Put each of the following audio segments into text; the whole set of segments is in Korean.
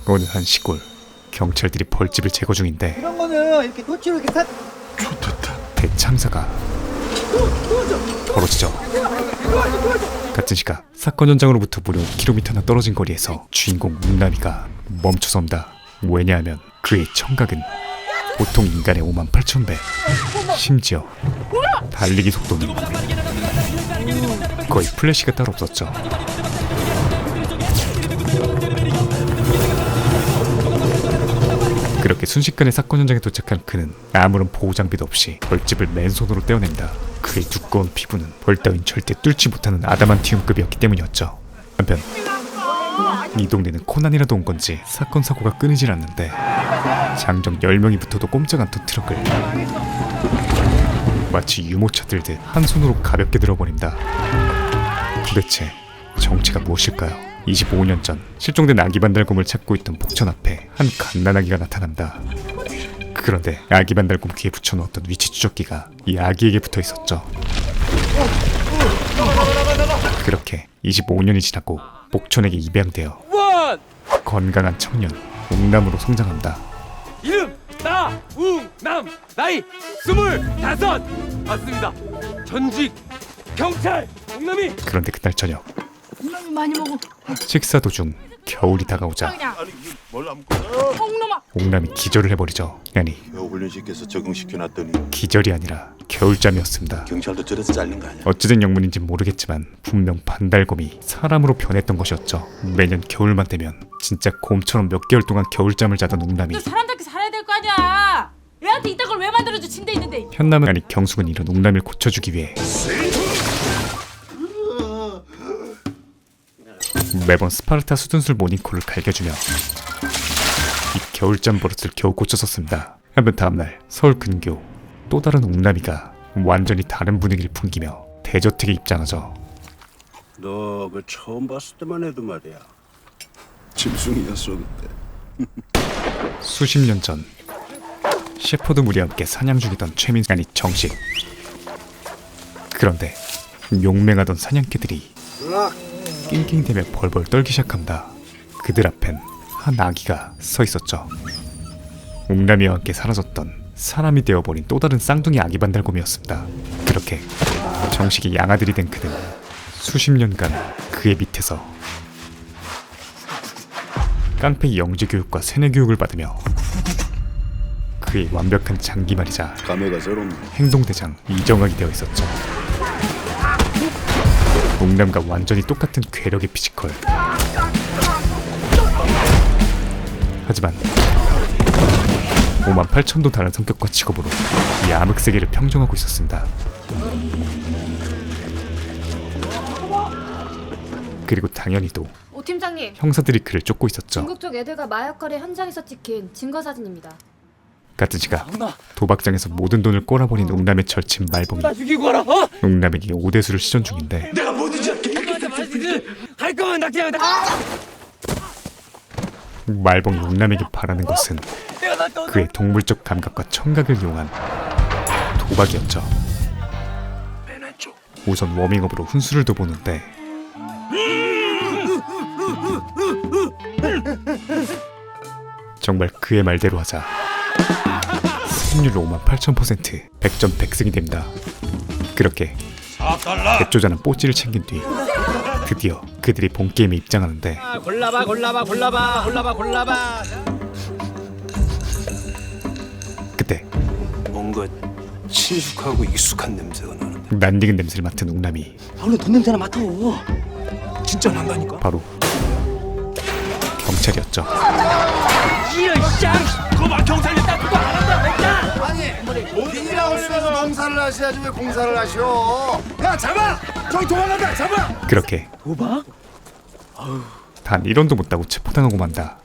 어느 한 시골 경찰들이 벌집을 제거 중인데 이런 거는 이렇게 도치로 이렇게 탁. 대참사가 벌어지죠. 같은 시각 사건 현장으로부터 무려 2km나 떨어진 거리에서 주인공 웅남이가 멈춰선다. 왜냐하면 그의 청각은 보통 인간의 58,000배, 심지어 달리기 속도는 거의 플래시가 따로 없었죠. 그렇게 순식간에 사건 현장에 도착한 그는 아무런 보호 장비도 없이 벌집을 맨손으로 떼어낸다. 그의 두꺼운 피부는 벌 따윈 절대 뚫지 못하는 아담한티움급이었기 때문이었죠. 한편 이 동네는 코난이라도 온 건지 사건 사고가 끊이질 않는데 장정 10명이 붙어도 꼼짝 않던 트럭을 마치 유모차 들듯 한 손으로 가볍게 들어버린다. 도대체 정체가 무엇일까요? 25년 전 실종된 아기 반달곰을 찾고 있던 복천 앞에 한 갓난아기가 나타난다. 그런데 아기 반달곰 귀에 붙여놓았던 위치 추적기가 이 아기에게 붙어 있었죠. 그렇게 25년이 지나고 복천에게 입양되어 건강한 청년 웅남으로 성장한다. 이름 나웅남, 나이 25 맞습니다. 전직 경찰 웅남이. 그런데 그날 저녁 콩나물 많이 먹어. 식사 도중 겨울이 다가오자 웅남이 기절을 해버리죠. 아니 훈련시켜서 적응시켜놨더니 기절이 아니라 겨울잠이었습니다. 경찰도 저래서 잘린 거 아니야? 어찌된 영문인지 모르겠지만 분명 반달곰이 사람으로 변했던 것이었죠. 매년 겨울만 되면 진짜 곰처럼 몇 개월 동안 겨울잠을 자던 웅남이 너 사람답게 살아야 될 거 아니야. 애한테 이딴 걸 왜 만들어줘? 침대 있는데. 현남은 아니 경숙은 이런 웅남이를 고쳐주기 위해 매번 스파르타 수둔술 모닝콜을 갈겨주며 이 겨울잠 버릇을 겨우 고쳤었습니다. 한편 다음날 서울 근교 또 다른 웅남이가 완전히 다른 분위기를 풍기며 대저택에 입장하죠. 너 그 처음 봤을 때만 해도 말이야 짐승이었어 그때. 수십 년 전 셰퍼드 무리와 함께 사냥 중이던 최민수 아니 정식. 그런데 용맹하던 사냥개들이 낑낑대며 벌벌 떨기 시작한다. 그들 앞엔 한 아기가 서 있었죠. 웅남이와 함께 사라졌던 사람이 되어버린 또 다른 쌍둥이 아기 반달곰이었습니다. 그렇게 정식이 양아들이 된 그는 수십 년간 그의 밑에서 깡패 영재 교육과 세뇌 교육을 받으며 그의 완벽한 장기말이자 감회가 새롭네. 행동대장 이정학이 되어 있었죠. 웅남과 완전히 똑같은 괴력의 피지컬. 하지만 58,000도 다른 성격과 직업으로 이 암흑세계를 평정하고 있었습니다. 그리고 당연히도 오 팀장님, 형사들이 그를 쫓고 있었죠. 중국 쪽 애들과 마약 거래 현장에서 찍힌 증거 사진입니다. 같은 시각 도박장에서 모든 돈을 꼬라버린 웅남의 절친 말봉이 나 죽이고 가라. 웅남에게 오대수를 시전 중인데 내가 뭐든지 할게. 할 거면 낙지야. 말봉이 웅남에게 바라는 것은 그의 동물적 감각과 청각을 이용한 도박이었죠. 우선 워밍업으로 훈수를 둬보는데 정말 그의 말대로 하자 승률 58,000%, 100점 100승이 됩니다. 그렇게 백조자는 뽀찌를 챙긴 뒤 드디어 그들이 본게임에 입장하는데 골라봐. 그때 뭔가 친숙하고 익숙한 냄새가 나는데. 낯익은 냄새를 맡은 웅남이 원래 돈 냄새나 맡아. 진짜 난다니까. 바로 경찰이었죠. 그거 경찰이 딱 그거 안 한다. 비닐하우스에서 농사를 하셔야지 왜 공사를 하셔? 야 잡아! 저기 도망간다 잡아! 그렇게 도박? 단 1원도 못 따고 체포당하고 만다.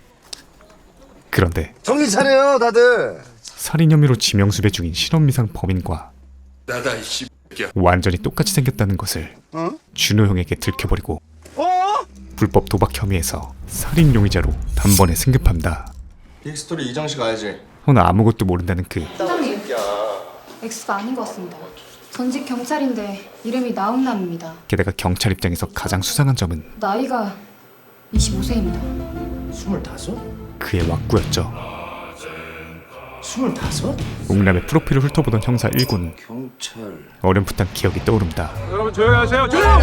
그런데 정신 차려요 다들. 살인 혐의로 지명수배 중인 실험미상 범인과 나다 이씨. 완전히 똑같이 생겼다는 것을 준호 형에게 들켜버리고 불법 도박 혐의에서 살인 용의자로 단번에 승급합니다. 빅스토리 이정식 알지? 허나 아무것도 모른다는 그 팀장님, X가 아닌 것 같습니다. 전직 경찰인데 이름이 나웅남입니다. 게다가 경찰 입장에서 가장 수상한 점은 나이가 25세입니다. 25? 그의 왁구였죠. 25? 옥남의 프로필을 훑어보던 형사 1군. 경찰. 어렴풋한 기억이 떠오릅니다. 여러분 조용히 하세요. 조용!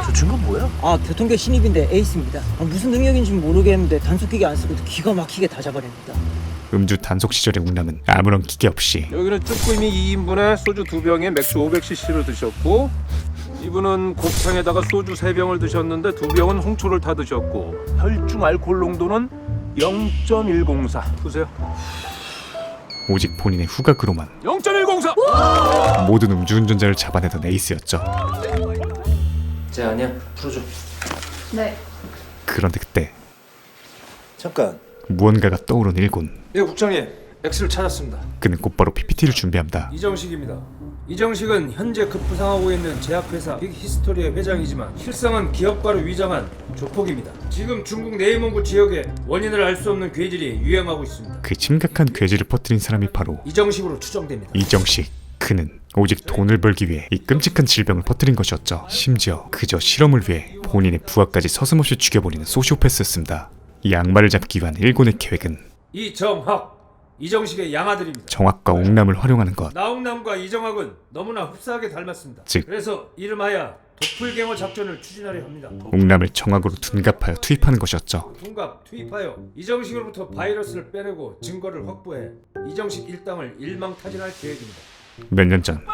저 친구 뭐야? 아 교통계 신입인데 에이스입니다. 무슨 능력인지 모르겠는데 단속기계 안 쓰고 기가 막히게 다 잡아냅니다. 음주 단속 시절의 옥남은 아무런 기계 없이 여기는 쭈꾸미 2인분에 소주 2병에 맥주 500cc를 드셨고, 이분은 곱창에다가 소주 3병을 드셨는데 2병은 홍초를 타 드셨고, 혈중 알코올 농도는 0.104. 보세요. 오직 본인의 후각으로만 0.104. 모든 음주운전자를 잡아내던 에이스였죠. 쟤 아니야? 풀어줘. 네. 그런데 그때 잠깐. 무언가가 떠오른 1군. 예, 국장님. X를 찾았습니다. 그는 곧바로 PPT를 준비합니다. 이정식입니다. 이정식은 현재 급부상하고 있는 제약회사 빅히스토리의 회장이지만 실상은 기업가로 위장한 조폭입니다. 지금 중국 내이몽고 지역에 원인을 알 수 없는 괴질이 유행하고 있습니다. 그 심각한 괴질을 퍼뜨린 사람이 바로 이정식으로 추정됩니다. 이정식. 그는 오직 돈을 벌기 위해 이 끔찍한 질병을 퍼뜨린 것이었죠. 심지어 그저 실험을 위해 본인의 부하까지 서슴없이 죽여버리는 소시오패스였습니다. 이 악마를 잡기 위한 1군의 계획은 이정학, 이정식의 양아들입니다. 정학과 옥남을 활용하는 것. 나홍남과 이정학은 너무나 흡사하게 닮았습니다. 즉 그래서 이름하여 도플갱어 작전을 추진하려 합니다. 옥남을 정학으로 둔갑하여 투입하는 것이었죠. 둔갑 투입하여 이정식으로부터 바이러스를 빼내고 증거를 확보해 이정식 일당을 일망타진할 계획입니다. 몇 년 전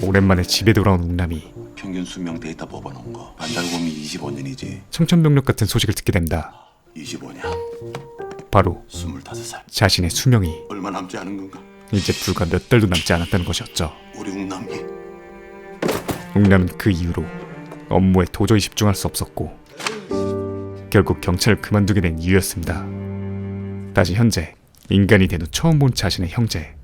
오랜만에 집에 돌아온 옥남이 평균 수명 데이터 뽑아놓은 거 반달곰이 25년이지. 청천벽력 같은 소식을 듣게 됩니다. 25년 바로 25살 자신의 수명이 얼마 남지 않은 건가? 이제 불과 몇 달도 남지 않았다는 것이었죠. 우리 웅남이 옥남은 그 이후로 업무에 도저히 집중할 수 없었고 결국 경찰을 그만두게 된 이유였습니다. 다시 현재 인간이 된 후 처음 본 자신의 형제,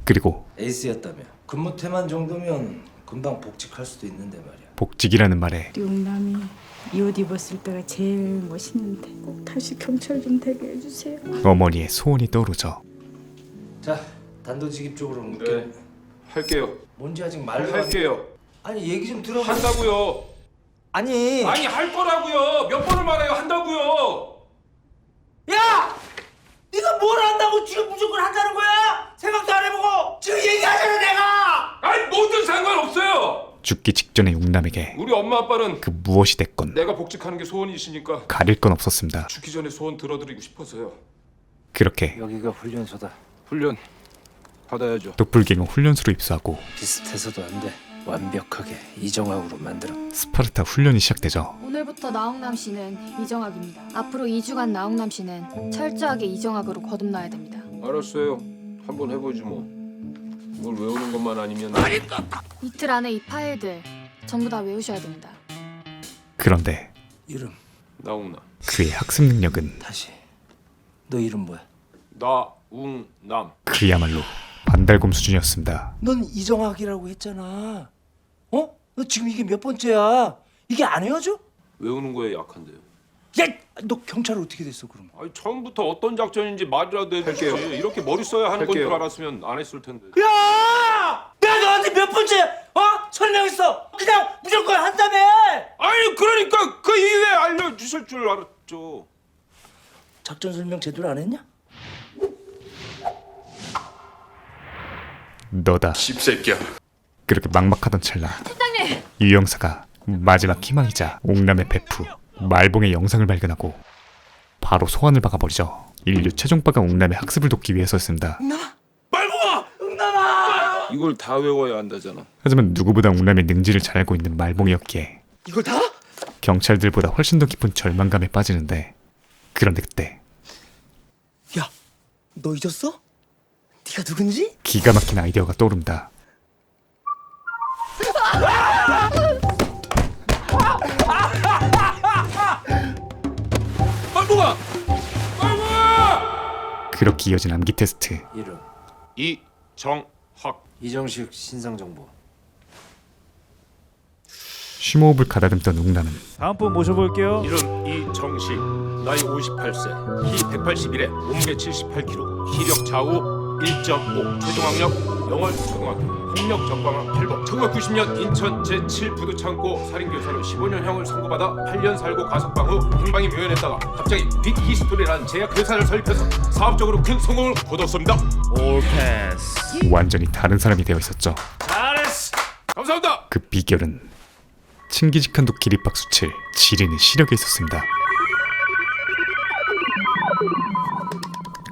그리고 에이스였다며. 근무 태만 정도면 금방 복직할 수도 있는데 말이야. 복직이라는 말에 우리 옥남이 이 옷 입었을 때가 제일 멋있는데 꼭 다시 경찰 좀 되게 해주세요. 어머니의 소원이 떠오르죠. 자, 단도직입 쪽으로 묻게. 네, 할게요. 뭔지 아직 말도 안. 할게요. 아니 얘기 좀 들어봐. 한다고요. 아니. 아니 할 거라고요. 몇 번을 말해요. 한다고요. 야! 네가 뭘 한다고 지금 무조건 한다는 거야? 생각도 안 해보고 지금 얘기하잖아 내가! 아니 뭐든 상관없어요. 죽기 직전의 옥남에게 우리 엄마 아빠는 그 무엇이 됐건 내가 복직하는 게 소원이시니까 가릴 건 없었습니다. 죽기 전에 소원 들어드리고 싶어서요. 그렇게 여기가 훈련소다. 훈련 받아야죠. 도플갱어 훈련소로 입소하고 비슷해서도 안 돼. 완벽하게 이정학으로 만들어. 스파르타 훈련이 시작되죠. 오늘부터 나홍남 씨는 이정학입니다. 앞으로 2주간 나홍남 씨는 철저하게 이정학으로 거듭나야 됩니다. 알았어요. 한번 해보지 뭐. 뭘 외우는 것만 아니면. 이틀 안에 이 파일들 전부 다 외우셔야 됩니다. 그런데 이름 나웅남. 그의 학습 능력은 다시. 너 이름 뭐야? 나웅남. 그야말로 반달곰 수준이었습니다. 넌 이정학이라고 했잖아. 어? 너 지금 이게 몇 번째야? 이게 안 헤어져? 외우는 거에 약한데요. 야! 너 경찰 어떻게 됐어 그럼? 아니 처음부터 어떤 작전인지 말이라도 해주세요. 이렇게 머리 써야 하는 건 줄 알았으면 안 했을 텐데. 야! 내가 너한테 몇 번째 설명했어. 그냥 무조건 한다며. 아니 그러니까 그 이후에 알려주실 줄 알았죠. 작전 설명 제대로 안 했냐? 너다. 씹새끼야. 그렇게 막막하던 찰나 유 형사가 마지막 희망이자 옥남의 베프 말봉의 영상을 발견하고 바로 소환을 박아버리죠. 인류 최종파가 옥남의 학습을 돕기 위해서였습니다. 이걸 다 외워야 한다잖아. 하지만 누구보다 옥남의 능지를 잘 알고 있는 말봉이었기에 이걸 다? 경찰들보다 훨씬 더 깊은 절망감에 빠지는데, 그런데 그때 야, 너 잊었어? 네가 누군지? 기가 막힌 아이디어가 떠오릅니다. 말봉아! 말봉아! 그렇게 이어진 암기 테스트. 이름 이정학. 이정식 신상정보. 심호흡을 가다듬던 옥남은 다음 분 모셔볼게요. 이름 이정식. 나이 58세. 키 181에 몸무게 78kg. 기력 좌우 1.5. 최종 학력 영월 초등학교. 학력 적방한 8번 1990년 인천 제7부두창고 살인교사로 15년형을 선고받아 8년 살고 가석방 후 행방이 묘연했다가 갑자기 빅 히스토리라는 제약 회사를 설립해서 사업적으로 큰 성공을 거뒀습니다. 완전히 다른 사람이 되어 있었죠. 잘했어. 감사합니다. 그 비결은 칭기직한도 기립박수칠 지리는 시력에 있었습니다.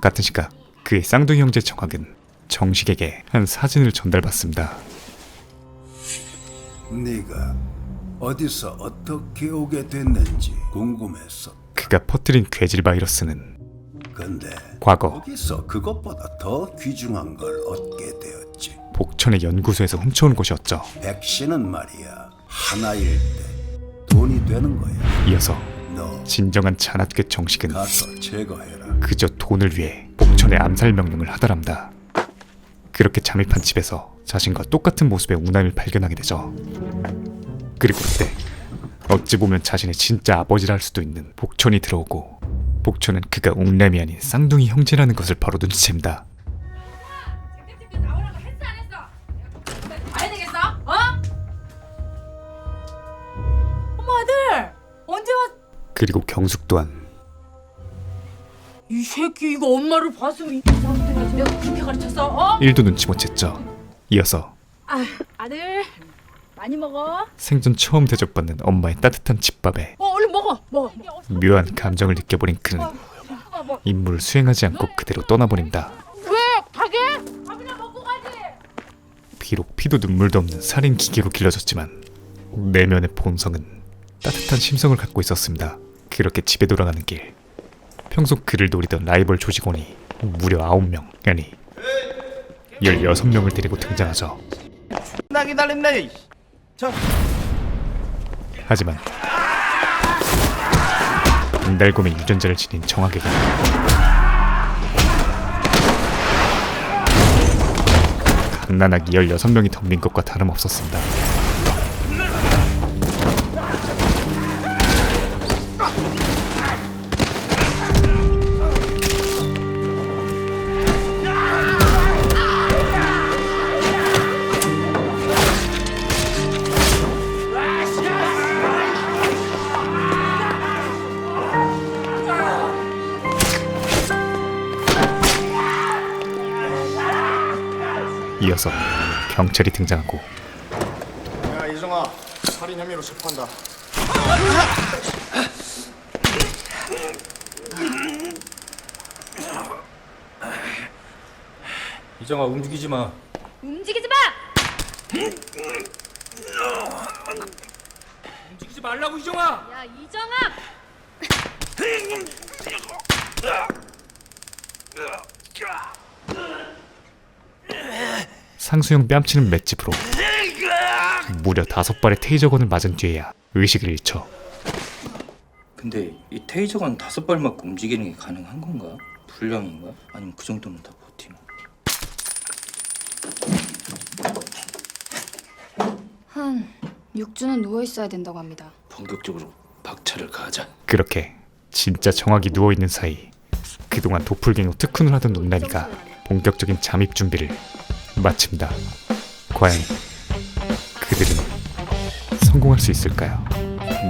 같은 시각 그의 쌍둥이 형제 정학은 정식에게 한 사진을 전달받습니다. 네가 어디서 어떻게 오게 됐는지 궁금했어. 그가 퍼뜨린 괴질 바이러스는 근데 과거 거기서 그것보다 더 귀중한 걸 얻게 되었지. 복천의 연구소에서 훔쳐온 것이었죠. 백신은 말이야 하나일 때 돈이 되는 거야. 이어서 너 진정한 잔악괴 정식은 가서 제거해라. 그저 돈을 위해 복천의 암살 명령을 하더랍니다. 그렇게 잠입한 집에서 자신과 똑같은 모습의 웅남을 발견하게 되죠. 그리고 그때 어찌 보면 자신의 진짜 아버지라 할 수도 있는 복천이 들어오고 복천은 그가 웅남이 아닌 쌍둥이 형제라는 것을 바로 눈치챕니다. 봐야 되겠어? 어? 어머 아들 언제 왔? 그리고 경숙 또한 이 새끼 이거 엄마를 봤으면 이 사람들이 내가 그렇게 가르쳤어? 어? 1도 눈치 못 챘죠. 이어서 아들 많이 먹어. 생전 처음 대접받는 엄마의 따뜻한 집밥에 얼른 먹어. 묘한 감정을 느껴버린 그는 임무를 수행하지 않고 그대로 떠나버립니다. 왜 가게? 밥이나 먹고 가지. 비록 피도 눈물도 없는 살인 기계로 길러졌지만 내면의 본성은 따뜻한 심성을 갖고 있었습니다. 그렇게 집에 돌아가는 길 평소 그를 노리던 라이벌 조직원이 무려 9명 아니 16명을 데리고 등장하죠. 나 기다린다. 하지만 안달곰의 유전자를 지닌 정학에게 갓난아기 16명이 덤빈 것과 다름없었습니다. 이어서 경찰이 등장하고 야 이정아 살인 혐의로 체포한다. 이정아 움직이지 마. 움직이지 마! 움직이지 말라고 이정아. 야 이정아! 상수형 뺨치는 맷집으로 무려 5발의 테이저건을 맞은 뒤에야 의식을 잃죠. 근데 이 테이저건 5발 맞고 움직이는 게 가능한 건가? 불량인가? 아니면 그 정도면 다 버티나? 한 6주는 누워있어야 된다고 합니다. 본격적으로 박차를 가하자. 그렇게 진짜 정학이 누워있는 사이 그동안 도플갱어 특훈을 하던 농남이가 본격적인 잠입 준비를 마칩니다. 과연 그들은 성공할 수 있을까요?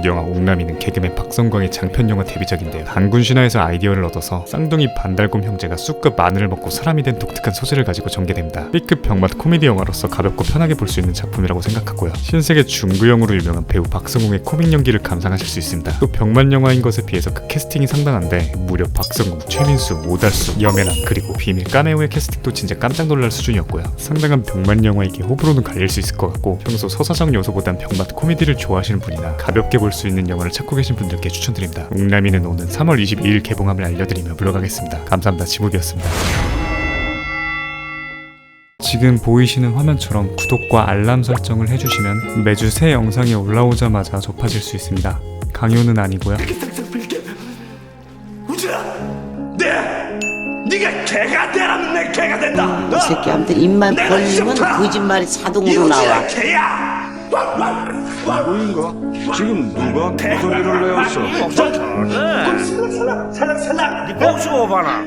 영화 옥남이는 개그맨 박성광의 장편영화 데뷔작인데요. 단군 신화에서 아이디어를 얻어서 쌍둥이 반달곰 형제가 쑥과 마늘을 먹고 사람이 된 독특한 소재를 가지고 전개됩니다. B급 병맛 코미디 영화로서 가볍고 편하게 볼 수 있는 작품이라고 생각하고요. 신세계 중구형으로 유명한 배우 박성웅의 코믹 연기를 감상하실 수 있습니다. 또 병맛 영화인 것에 비해서 그 캐스팅이 상당한데 무려 박성웅, 최민수, 오달수, 염혜란 그리고 비밀 까메오의 캐스팅도 진짜 깜짝 놀랄 수준이었고요. 상당한 병맛 영화이기에 호불호는 갈릴 수 있을 것 같고 평소 서사적 요소보단 병맛 코미디를 좋아하시는 분이나 가볍게 볼 수 있는 영화를 찾고 계신 분들께 추천드립니다. 옥남이는 오는 3월 22일 개봉함을 알려드리며 물러가겠습니다. 감사합니다. 지목이었습니다. 지금 보이시는 화면처럼 구독과 알람 설정을 해주시면 매주 새 영상이 올라오자마자 접하실 수 있습니다. 강요는 아니고요. 네가 개가 되라면 내 개가 된다. 이 새끼한테 입만 벌리면 거짓말이 자동으로 나와. 개야. 누구인가? 지금 누가 소리를 내었어? 살락 네 목숨 봐라.